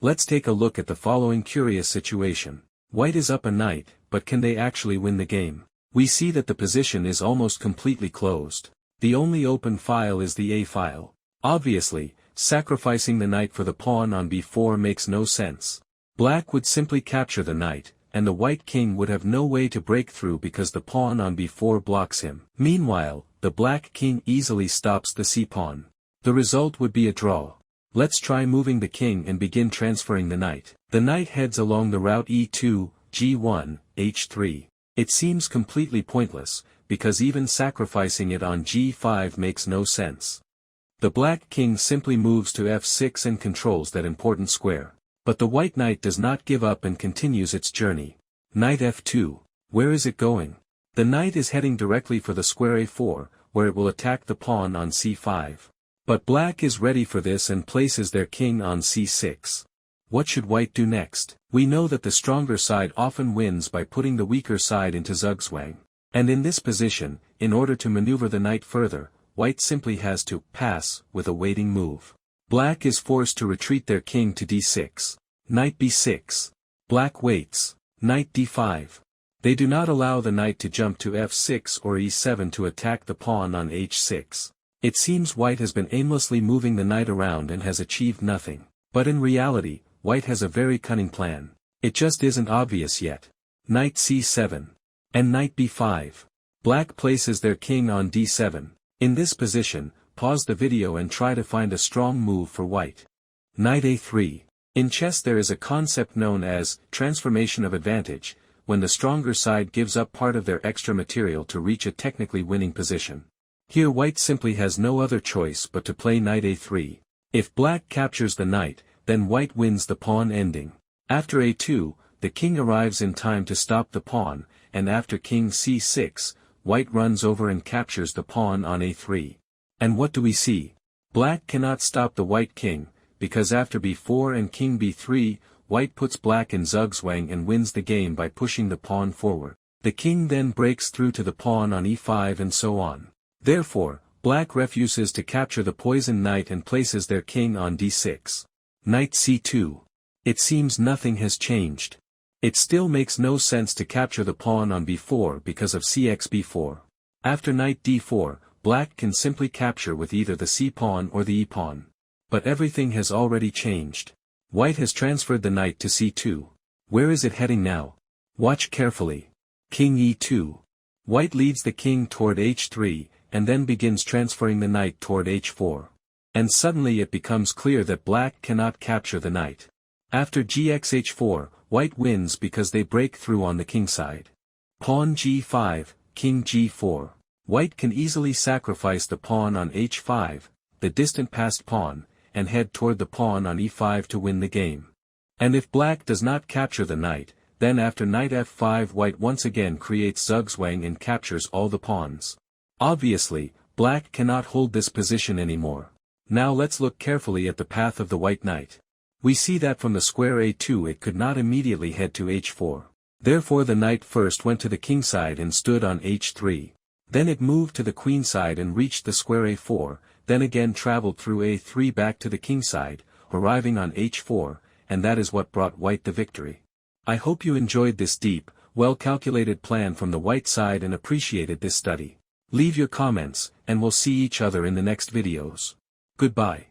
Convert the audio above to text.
Let's take a look at the following curious situation. White is up a knight, but can they actually win the game? We see that the position is almost completely closed. The only open file is the A file. Obviously, sacrificing the knight for the pawn on b4 makes no sense. Black would simply capture the knight, and the white king would have no way to break through because the pawn on b4 blocks him. Meanwhile, the black king easily stops the c-pawn. The result would be a draw. Let's try moving the king and begin transferring the knight. The knight heads along the route e2, g1, h3. It seems completely pointless, because even sacrificing it on g5 makes no sense. The black king simply moves to f6 and controls that important square. But the white knight does not give up and continues its journey. Knight f2. Where is it going? The knight is heading directly for the square a4, where it will attack the pawn on c5. But black is ready for this and places their king on c6. What should white do next? We know that the stronger side often wins by putting the weaker side into zugzwang. And in this position, in order to maneuver the knight further, white simply has to pass with a waiting move. Black is forced to retreat their king to d6. Knight b6. Black waits. Knight d5. They do not allow the knight to jump to f6 or e7 to attack the pawn on h6. It seems white has been aimlessly moving the knight around and has achieved nothing. But in reality, white has a very cunning plan. It just isn't obvious yet. Knight c7. And knight b5. Black places their king on d7. In this position, pause the video and try to find a strong move for white. Knight a3. In chess there is a concept known as transformation of advantage, when the stronger side gives up part of their extra material to reach a technically winning position. Here white simply has no other choice but to play knight a3. If black captures the knight, then white wins the pawn ending. After a2, the king arrives in time to stop the pawn, and after king c6, white runs over and captures the pawn on a3. And what do we see? Black cannot stop the white king, because after b4 and king b3, white puts black in zugzwang and wins the game by pushing the pawn forward. The king then breaks through to the pawn on e5 and so on. Therefore, black refuses to capture the poisoned knight and places their king on d6. Knight c2. It seems nothing has changed. It still makes no sense to capture the pawn on b4 because of cx-b4. After knight d4, black can simply capture with either the c-pawn or the e-pawn. But everything has already changed. White has transferred the knight to c2. Where is it heading now? Watch carefully. King e2. White leads the king toward h3, and then begins transferring the knight toward h4. And suddenly it becomes clear that black cannot capture the knight. After gx-h4, white wins because they break through on the king side. Pawn g5, king g4. White can easily sacrifice the pawn on h5, the distant passed pawn, and head toward the pawn on e5 to win the game. And if black does not capture the knight, then after knight f5 white once again creates zugzwang and captures all the pawns. Obviously, black cannot hold this position anymore. Now let's look carefully at the path of the white knight. We see that from the square a2 it could not immediately head to h4. Therefore the knight first went to the king side and stood on h3. Then it moved to the queen side and reached the square a4, then again traveled through a3 back to the king side, arriving on h4, and that is what brought white the victory. I hope you enjoyed this deep, well-calculated plan from the white side and appreciated this study. Leave your comments, and we'll see each other in the next videos. Goodbye.